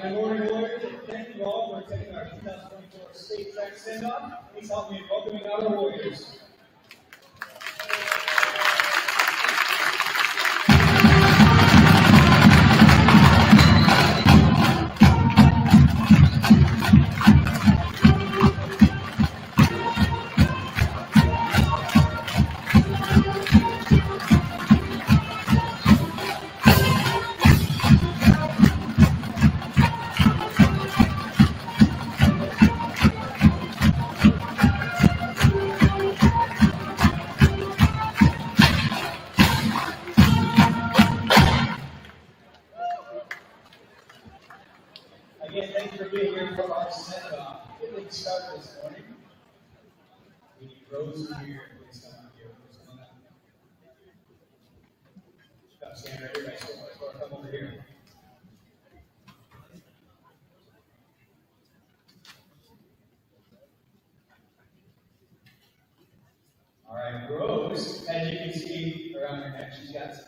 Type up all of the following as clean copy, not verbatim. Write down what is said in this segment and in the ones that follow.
Good morning, Warriors, and thank you all for attending our 2024 State Track Send-Off. Please help me in welcoming our Warriors. Again, thank you for being here for our send-off. Getting started this morning. We need Rose here. Please come out here. Come stand right here. Guys, come over here. All right, Rose, as you can see around her neck, she's got some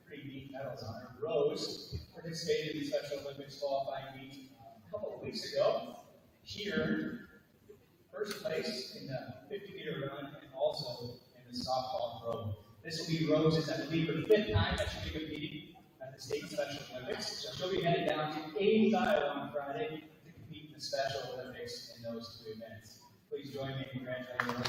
pretty neat medals on her. Rose participated in the Special Olympics qualifying meet a couple of weeks ago. She earned first place in the 50-meter run and also in the softball throw. This will be Rose's, I believe, her 5th time that she'll be competing at the State Special Olympics. So she'll be headed down to Ames, Iowa on Friday to compete in the Special Olympics in those 2 events. Please join me in congratulating Rose.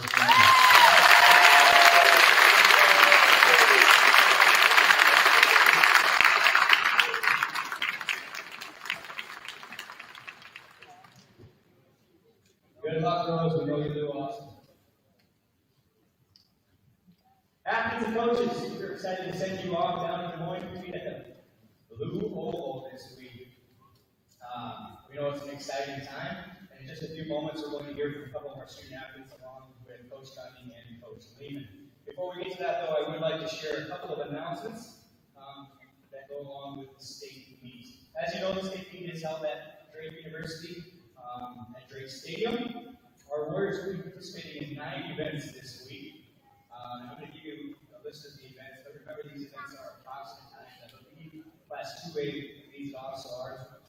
Good luck, Rose. We know you'll do awesome. Athletes and coaches, we're excited to send you off down in Des Moines to be at the Blue Oval this week. We know it's an exciting time, and in just a few moments, we're going to hear from a couple of our student athletes along with Coach Cunning and Coach Lehman. Before we get to that, though, I would like to share a couple of announcements that go along with the state meet. As you know, the state meet is held at Drake University at Drake Stadium. Our Warriors will be participating in 9 events this week. I'm going to give you a list of the events, but remember these events are approximate times. I believe Class 2A, these also are.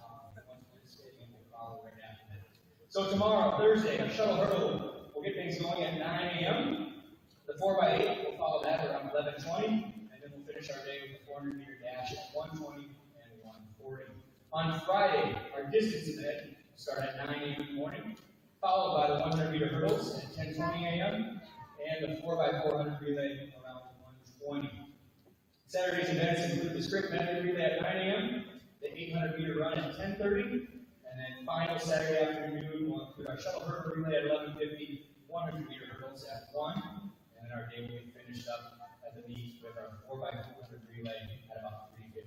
Once participating, will follow right after that. So tomorrow, Thursday, our shuttle hurdle will get things going at 9 a.m. The 4x8 will follow that around 11:20, and then we'll finish our day with the 400-meter dash at 1:20 and 1:40. On Friday, our distance event will start at 9 a.m. in the morning, followed by the 100-meter hurdles at 10:20 a.m. and the 4x400 relay around 1:20. Saturday's events include the sprint medley relay at 9 a.m., the 800-meter run at 10:30, and then final Saturday afternoon will include our shuttle hurdle relay at 11:50, 100-meter hurdles at 1, and then our day will be finished up at the meet with our 4x400 relay at about 3:55.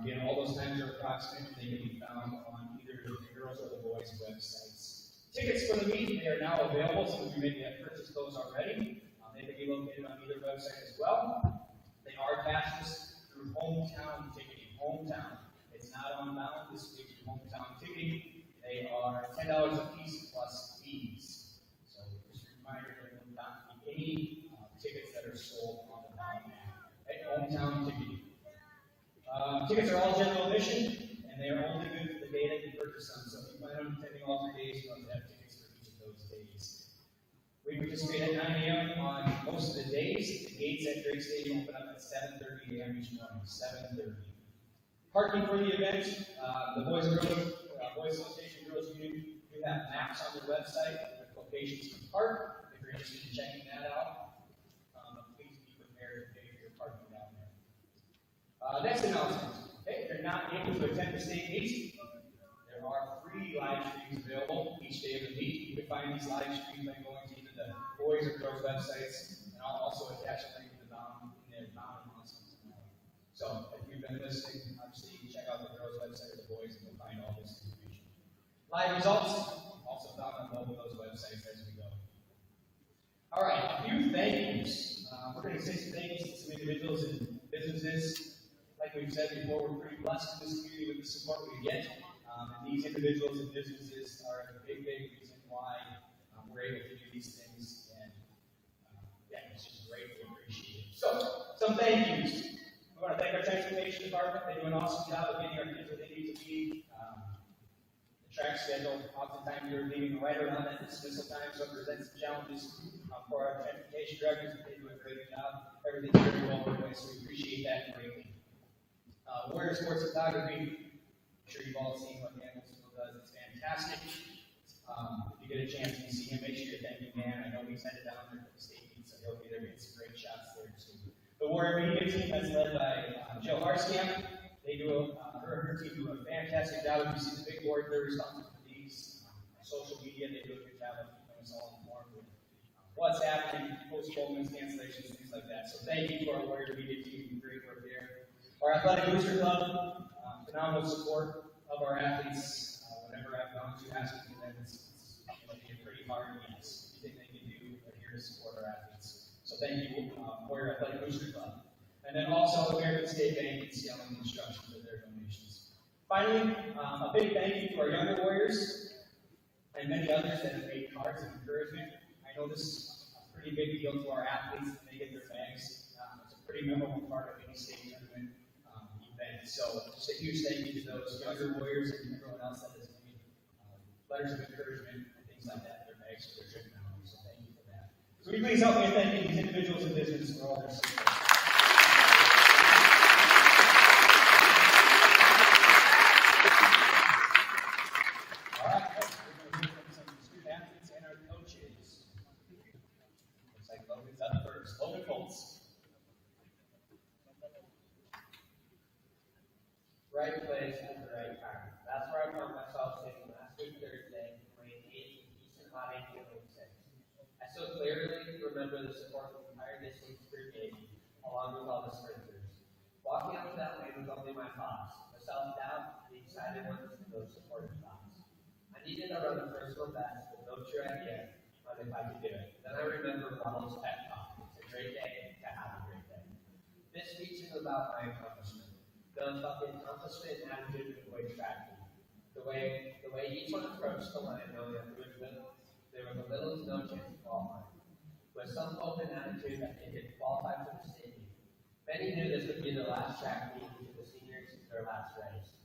Again, all those times are approximate. They can be found on either the girls or the boys' websites. Tickets for the meet, they are now available. Some of you maybe have purchased those already. They can be located on either website as well. They are cashless through Hometown Ticketing. Hometown. It's not on bound. This is through Hometown Ticketing. They are $10 a piece plus fees. So just a reminder, there will not be any tickets that are sold on the bound app at Hometown Ticketing. Tickets are all general admission, and they are only good for the day that you purchase them. So if you plan on attending all 3 days, you have to have tickets for each of those days. We participate at 9 a.m. on most of the days. The gates at Drake Stadium open up at 7:30 a.m. each morning. 7:30. Parking for the event, the Boys Association Girls Union do have maps on their website with locations to park. If you're interested in checking that out, please be prepared to pay for your parking down there. Next announcement. Okay, if you're not able to attend the state meet, there are free live streams available each day of the meet. You can find these live streams by going to either the boys or girls websites, and I'll also attach a link to the bound in their bound announcements. So if you've been listening, obviously you can check out the girls website or the boys, and you'll find all this information. Live results also found on both of those websites as we go. All right, a few thank yous. We're going to say some thanks to some individuals and businesses. Like we've said before, we're pretty blessed in this community with the support we get. And these individuals and businesses are a big reason why we're able to do these things. And yeah, it's just great to appreciate it. So, some thank yous. We want to thank our transportation transportation department, they do an awesome job of getting our kids where they need to be. The track schedule, oftentimes you're leaving right around that dismissal time, so it presents some challenges for our transportation directors, but they do a great job. Everything's very well organized, so we appreciate that greatly. Warrior Sports Photography, I'm sure you've all seen what Daniel still does. It's fantastic. If you get a chance to see him, make sure you're thanking Dan. I know he's headed down there for the state meet, so he'll be there getting some great shots there too. The Warrior Media team that's led by Jill Harskamp. They do her and her team do a fantastic job. If you see the big board, they're responsible for these. Social media, they do a good job of keeping us all informed with what's happening, postponements, cancellations, things like that. So thank you to our Warrior Media team. Great work there. Our Athletic Booster Club, phenomenal support of our athletes. Whenever I've gone to athletic events, it's pretty hard. Yes, anything they can do, they're here to support our athletes. So thank you for your Athletic Booster Club. And then also American State Bank and Scaling Construction for their donations. Finally, a big thank you to our younger warriors and many others that have made cards of encouragement. I know this is a pretty big deal to our athletes when they get their bags. It's a pretty memorable part of any state tournament event. So just a huge thank you to those younger warriors and everyone else that has made letters of encouragement and things like that. Their bags for their trip now. So thank you for that. So will you please help me in thanking these individuals and businesses for all their support. Right place at the right time. That's where I found myself sitting last week Thursday, rain 8 and decent hot 8:06. I so clearly remember the support of the entire distance brigade, along with all the sprinters. Walking up to that lane was only my thoughts, the self-doubt, the excited ones, and those supportive thoughts. I needed to run a personal best with no true idea on if I could do it. Then I remember Ronald's pep talk. It's a great day to have a great day. This speech is about my accomplishment. About the accomplishment and attitude of the boys track team. The way each one approached the line, knowing that there was a little to no chance of qualifying. With some hope and attitude that they could qualify for the state meet. Many knew this would be their last track meet for the seniors, their last race.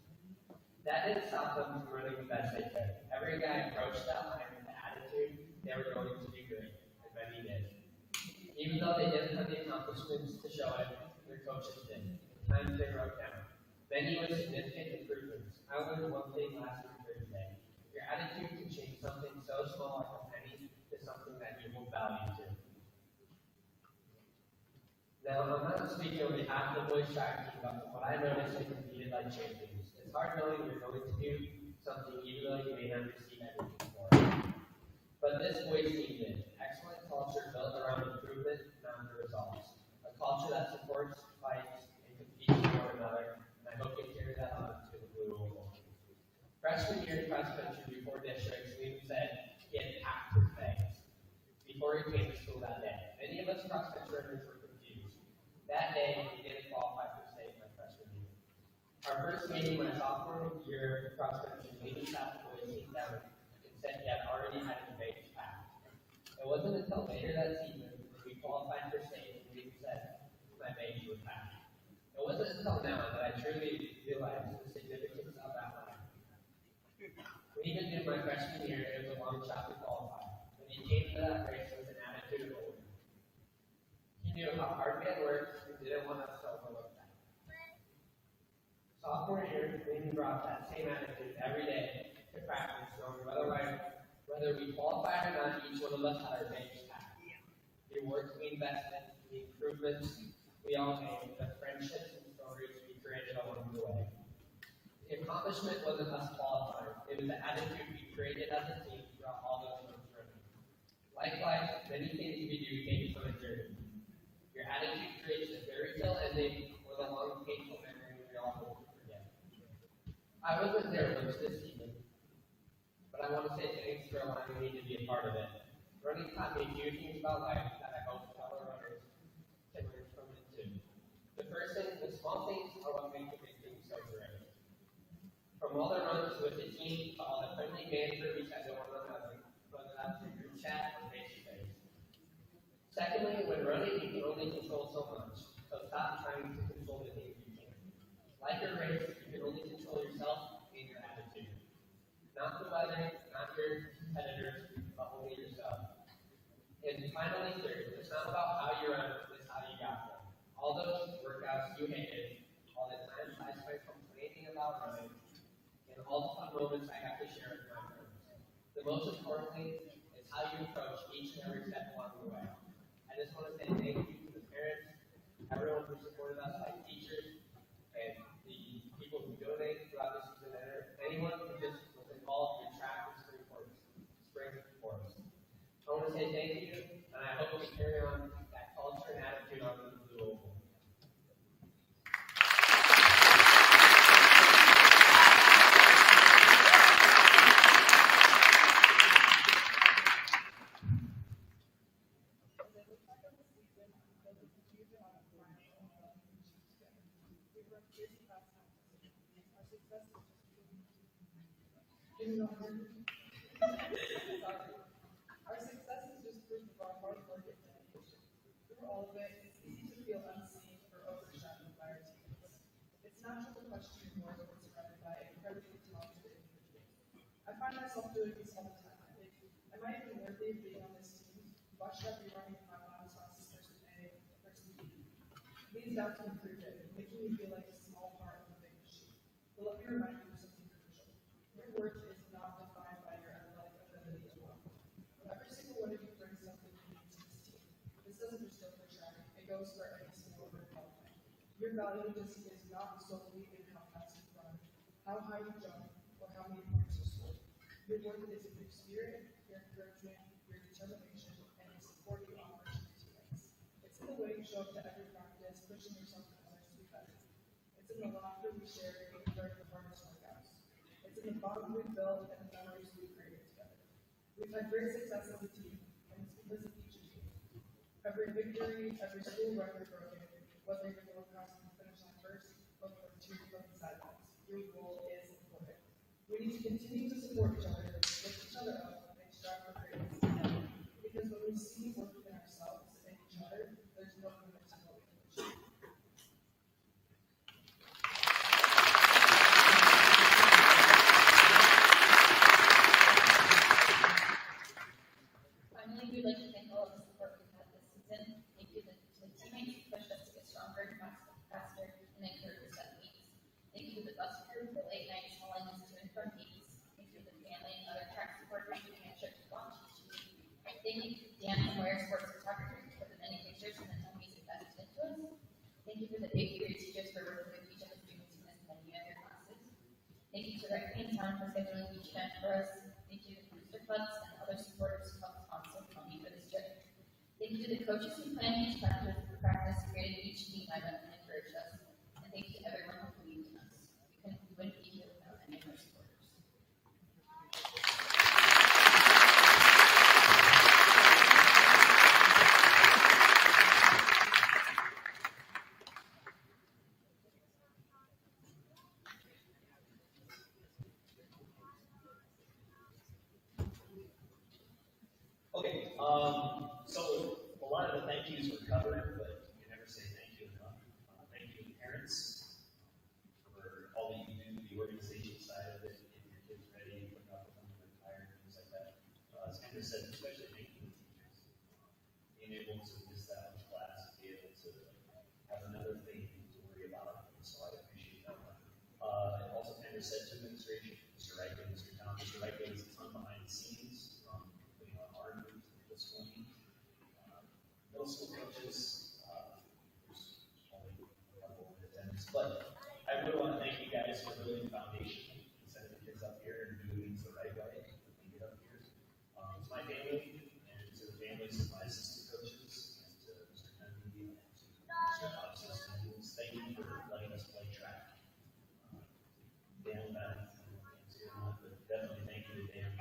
That didn't stop them from running the best they could. Every guy approached that line with the attitude they were going to do great, and many did. Even though they didn't have the accomplishments to show it, their coaches did. Times they wrote down. Many were significant improvements. I learned one thing last week Thursday. Your attitude can change something so small like a penny to something that you hold value to. Now, I'm not speaking on behalf of the boys track team, but what I noticed they competed like champions. It's hard knowing you're going to do something even though you may not receive anything for it. But this boys team did. Excellent culture built around improvement, not the results. A culture that supports, fights, and competes with one another. I hope you carry that on to the Blue Oval. Freshman year in cross country before districts, we said get packed with bags before we came to school that day. Many of us cross country runners were confused. That day, we didn't qualify for state my freshman year. Our first meeting my sophomore year in cross country, leading staff boys came down and said he had already had his bags packed. It wasn't until later that season that we qualified for state and we said my bags were packed. It wasn't until now that I truly realized the significance of that line. When he did my freshman year, it was a long shot to qualify. When he came to that race with an attitude of over. He knew how hard we had worked and didn't want us to overlook that. Sophomore year, we brought that same attitude every day to practice, knowing whether we qualified or not, each one of us had our bags packed. The work we invested, the improvements we all made, the friendships and stories we created along the way. The accomplishment wasn't us qualifying, it was the attitude we created as a team throughout all those months running. Likewise, many things we do take from a journey. Your attitude creates a fairy tale ending or the long, painful memory we all hope to forget. I wasn't there much this season, but I want to say thanks for allowing me to be a part of it. Running taught me a few things about life that I hope fellow runners can learn from it too. The first thing, the small things are what make the big things so great. From all the runs with the team to all the friendly banter we had to one another, whether that's through group chat or face-to-face. Secondly, when running, you can only control so much, so stop trying to control the things you can. others, not your competitors, but only yourself. And finally, third, it's not about how you run, it's how you got there. All those workouts you hated, all the times I spent complaining about running, and all the fun moments I have to share with my friends. The most important thing is how you approach each and every step along the way. I just want to say thank you to the parents, everyone who supported us, like teachers, and the people who donate throughout the season, and anyone who just was involved in track and spring sports. I want to say thank you, and I hope we carry on that culture and attitude on the Blue Oval. Our success is just proof of our hard work and dedication. Through all of it, it's easy to feel unseen or overshadowed by our teammates. It's natural to question your worth when surrounded by incredibly talented individuals. I find myself doing this all the time. I think, am I even worthy of being on this team? Why should I be running 5 miles past this person A, person B? These doubts can prove it, making me feel like a small part of a big machine. But let me remind you of something crucial. Your worth is not defined by your athletic ability alone. Every single one of you brings something unique to this team. This doesn't just go for track, it goes for every single one of you. Your value is not solely in how fast you run, how high you jump, or how many points you score. Your worth is in your spirit, your encouragement, your determination, and the support you offer to your teammates. It's in the way you show up to every practice, pushing yourself and others to be better. It's in the laughter we share even during the hardest workouts. It's in the bond we build and the memories we create together. We've had great success as a team, and it's because of each of you. Every victory, every school record broken, whether you're going across the finish line first or two from the sidelines, your role is important. We need to continue to support each other, lift each other up, and strive for greatness together. Because when we see work within ourselves and each other, there's no limit to what we can achieve. Finally, we'd like to thank all of the support we've had this season. Thank you to the teammates who pushed us to get stronger and faster and encouraged us at meets. Thank you to the bus crew for late nights hauling us to and from meets. Thank you to the family and other track supporters who made sure to launch each meet. Thank you to Dan from Ware Sports Photography for the many pictures and the time he's invested into us. Thank you for the big three teachers for working with each of the students who missed many of your classes. Thank you to Rec Queen Town for scheduling each event for us. Thank you to booster clubs and other supporters who helped sponsor funding for this trip. Thank you to the coaches who planned each practice, created each team item, and encouraged us. And thank you to everyone who believed in us. We wouldn't be here without any of our supporters. Okay, so a lot of the thank yous were covered, but you can never say thank you enough. Thank you to parents for all that you do, the organization side of it, getting your kids ready, putting up with them, retired, things like that. As Andrew said, especially thank you to teachers. Being able to miss that much class, be able to have another thing to worry about, so I appreciate that one. Also, Andrew said to administration, Mr. Reichel, Mr. Town, Mr. Reichel is a ton behind the scenes, putting on hard moves in middle school. Middle school coaches, there's only a couple in attendance, but I really want to thank you guys for building the foundation, sending the kids up here and doing things the right way when they get up here. To my family and to the families of my assistant coaches and to Mr. Kennedy and to Mr. Thompson, thank you for letting us play track. Dan, Beth, but definitely thank you to Dan.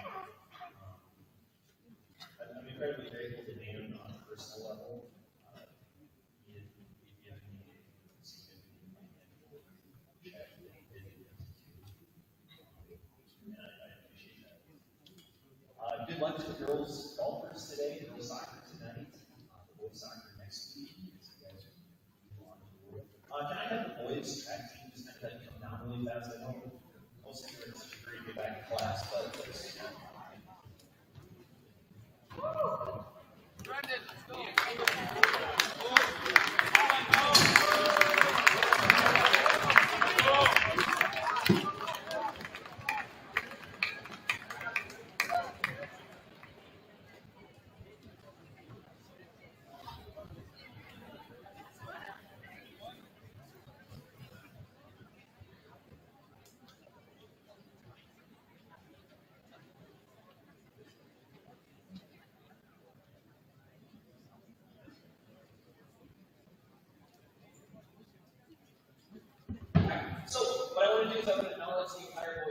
I'm incredibly grateful to Dan on a personal level. He didn't give me a significant financial check that he did and I appreciate that. Good luck to the girls golfers today, girls soccer tonight, the boys soccer next week. As you guys move on to the world. Can I have the boys track team just kind of come down really fast? I know most of you are in such a hurry to get back to class, but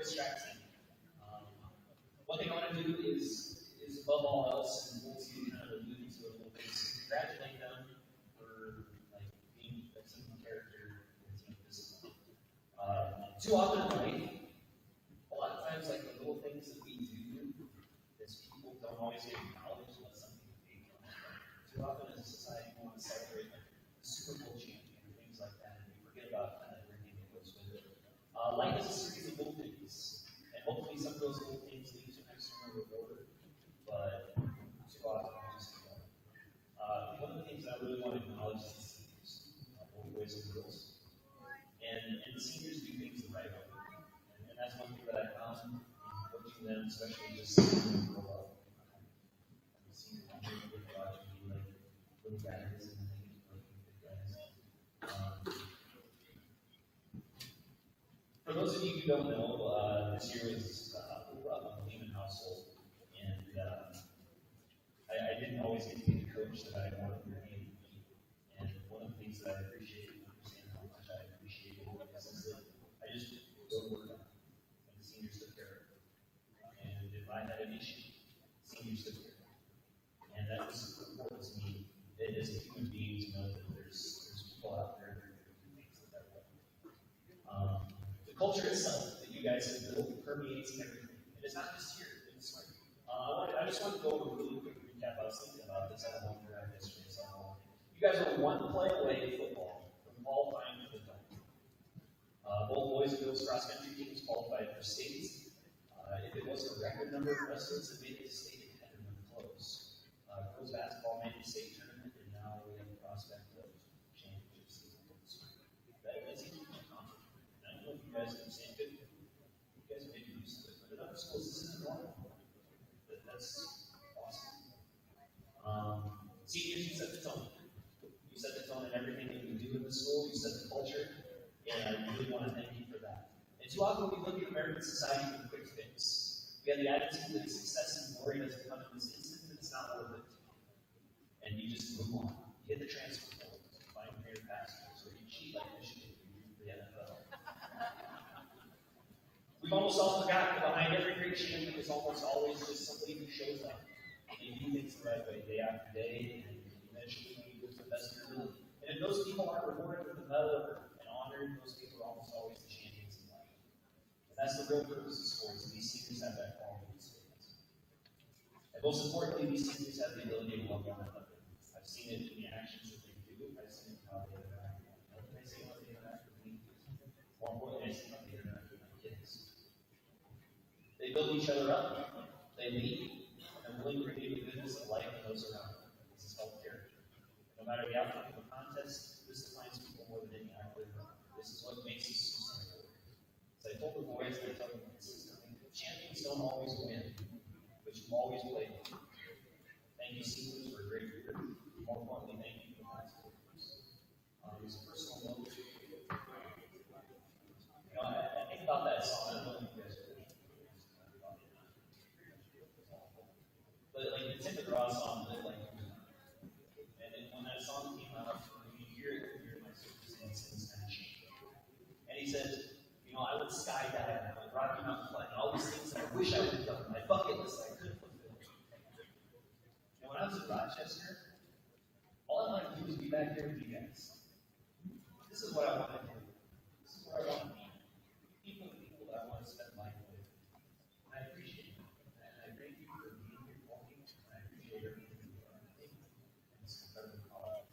distracting. One thing I want to do is above all else, and we'll see kind of alluding to it a little bit, is congratulate them for like being a team character and team discipline. Too often in life, a lot of times, like the little things that we do, as people don't always get acknowledged unless something big comes from. Too often as a society, we want to celebrate like the Super Bowl champion and things like that, and we forget about kind of everything that goes with it. Life is a series of little things, and hopefully some of those little things lead to an external reward, but too often we just don't. One of the things that I really want to acknowledge is the seniors, both boys and girls. And the seniors do things the right way. And that's one thing that I found in coaching them, especially just seeing them grow up. The seniors really watch me like little guys and then they get like big guys. For those of you who don't know, this year was we grew up in a Lehman household, and I didn't always get to be the coach that I wanted to be. And one of the things that I appreciate and understand how much I appreciate it is that I just go to work on it, and the seniors took care of it. And if I had an issue, seniors took care of it. And that was important to me as a human being to know that there's people out there that are doing things that way. The culture itself that you guys have built permeates everything. And it's not just here, it's like, I just want to go over a really quick recap. I was thinking about this at home during history. So you guys are one play away in football from qualifying for the dome. Both boys and girls cross country teams qualified for states. If it was a record number of wrestlers that made it to state, it had been close. Girls basketball made the state tournament, and now we have the prospect of championship season. That's a huge accomplishment. I don't know if you guys understand it. You guys may be used to it, but in other schools, this isn't normal. That's awesome. Seniors, you set the tone. You set the tone in everything that you do in the school. You set the culture, and I really want to thank you for that. And too often we look at American society for a quick fix. We have the attitude that success and glory doesn't come in this instant, and it's not worth it. And you just move on. You hit the transfer portal, find your pastors, or you cheat like Michigan, you do the NFL. We've almost all forgotten that behind every great champion is almost always just somebody who shows up. And you do things the right way day after day, and eventually you do the best of your ability. And if those people aren't rewarded with a medal and honored, those people are almost always the champions in life. And that's the real purpose of sports, and these seniors have that quality experience. And most importantly, these seniors have the ability to love one another. I've seen it in the actions that they do. I've seen it how they interact. I see how they interact with me. More importantly, I see how they interact with my kids. They build each other up. They lead. And willing to create the goodness of life in those around them. This is called character. No matter the outcome of the contest, this defines people more than any accolade. This is what makes us successful. As I told the boys, and I tell them consistently, champions don't always win, but you always play. Thank you, seniors, for a great year. More importantly, thank you for the high schoolers. There's a personal note. I think about that song. I don't know if you guys heard it. But like the Tim McGraw song, that like, and then when that song came out, you hear it, my sister's innocence and shame. And he said, I would skydive, I would Rocky Mountain climb, and all these things that I wish I would have done. My bucket list I couldn't fulfill. And when I was in Rochester, all I wanted to do was be back here with you guys. This is what I want to do. This is where I want to be. People that I want to spend life with. And I appreciate it. And I thank you for being here for me. And I appreciate everything you are. And it's incredibly powerful.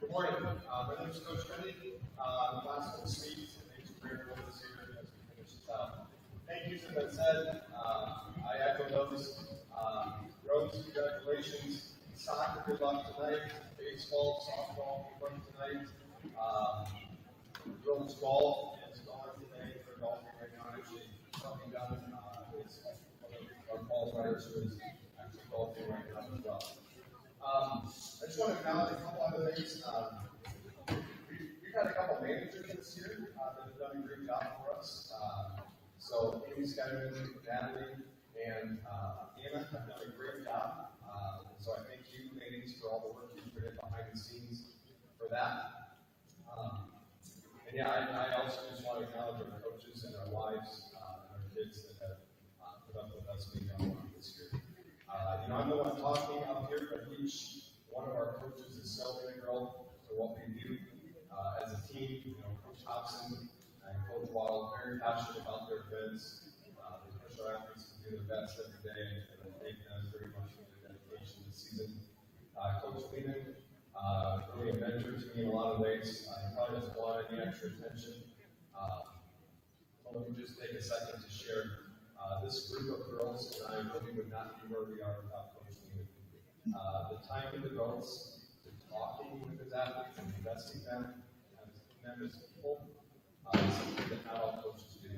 Good morning. My name is Coach Kennedy. I'm the last one to speak. Thanks for being with us here as we finish this out. Thank you for that said. I echo those. Rose, congratulations. Soccer, good luck tonight. Baseball, softball, good luck tonight. Girls golf is on today for golfing right now. Actually, something done is one of our qualifiers who is actually golfing right now as well. I just want to acknowledge a couple other things. We've had a couple managers this year that have done a great job for us. So Amy Skyman, Natalie, and Anna have done a great job. So I thank you, ladies, for all the work you put in behind the scenes for that. And yeah, I also just want to acknowledge our coaches and our wives and our kids that have put up with us being on this year. I'm the one talking up here, but each one of our coaches is so integral to what we do as a team. Coach Hobson and Coach Waddle very passionate about their events. They push our athletes to do their best every day, and I thank them very much for their dedication this season. Coach Lehman, really a mentor to me in a lot of ways. He probably doesn't want any extra attention. Let me just take a second to share. This group of girls and I really would not be where we are without Coach Lehman. The time he devotes to talking with his athletes and investing them as people is something that not all coaches do.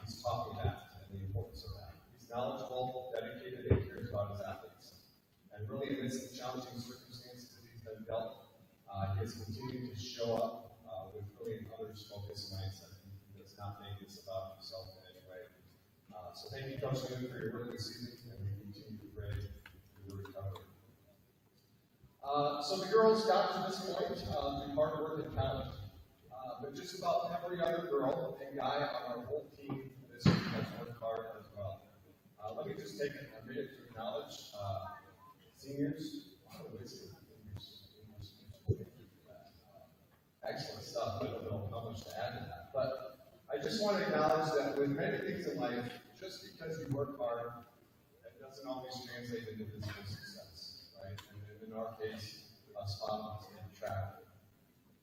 He's taught me that and the importance of that. He's knowledgeable, dedicated, and cares about his athletes. And really, amidst the challenging circumstances that he's been dealt, he has continued to show up with really an others-focused mindset. He does not make this about himself in any way. So thank you, Coach Lehman, for your work this season, and we continue to pray for your recovery. So the girls got to this point through hard work and talent. But just about every other girl and guy on our whole team this week has worked hard as well. Let me just take a minute to acknowledge seniors. Wow, excellent stuff. I don't know how much to add to that. But I just want to acknowledge that with many things in life, just because you work hard, that doesn't always translate into physical success, right? And in our case, a spot on the state track,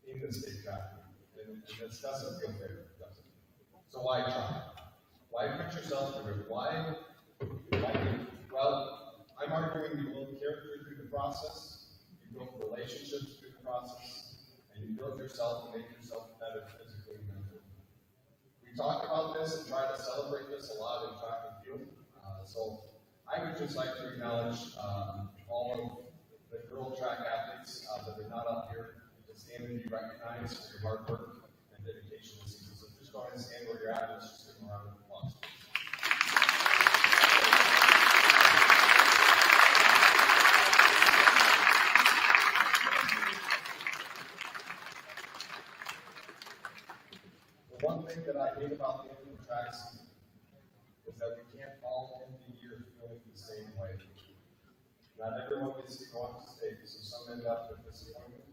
in the state track. And this doesn't feel fair, does it? So why try? Why put yourself through it? Why? Well, I'm arguing you build character through the process, you build relationships through the process, and you build yourself and make yourself better physically and mentally. We talk about this and try to celebrate this a lot in track and field. So I would just like to acknowledge all of the girl track athletes that are not up here to stand and be recognized for your hard work and dedication this season. So just go ahead and stand where you're at. Let's just give them a round of applause. The one thing that I hate about the end of the track season is that we can't all end the year feeling the same way. Not everyone gets to go on to stage, so some end up with disappointment,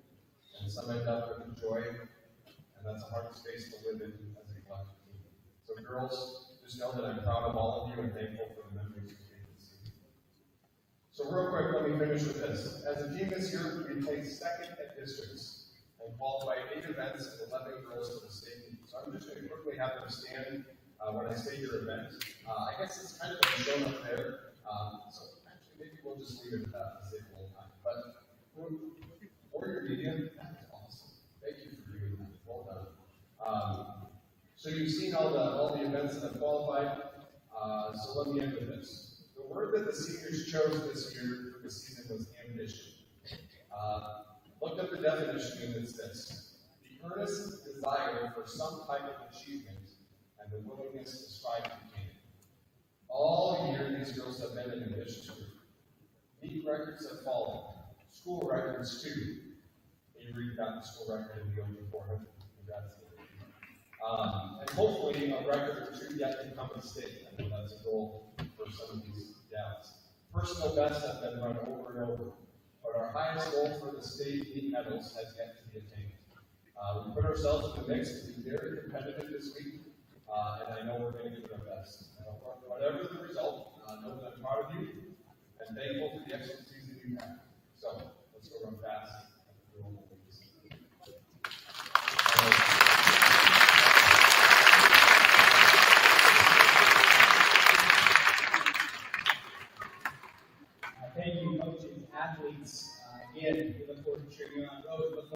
and some end up with joy, and that's a hard space to live in as a collective team. So girls, just know that I'm proud of all of you and thankful for the memories you made this season. So real quick, let me finish with this. As a team this year, we placed second at districts and qualified 8 events and 11 girls to the state meet. So I'm just going to quickly have them stand when I say your event. I guess it's kind of shown up there. So actually, maybe we'll just leave it at that to save a little time. But for your media, that is awesome. Thank you for doing that. Well done. So you've seen all the events that have qualified. So let me end with this. The word that the seniors chose this year for the season was ambition. Looked up the definition and it's this: the earnest desire for some type of achievement and the willingness to strive to attain it. All year, these girls have been an ambitious group. Meet records have fallen. School records, too. Avery got the school record in the over 400. Congrats. And hopefully, a record or 2 yet to come at state. I know that's a goal for some of these gals. Personal bests have been run over and over. But our highest goal for the state meet medals has yet to be attained. We put ourselves in the mix to be very competitive this week, and I know we're going to give it our best. Whatever the result, know that I'm proud of you and thankful for the excellent season you had. So let's go run fast. Thank you, coaches, athletes. Again, we look forward to cheering you on road.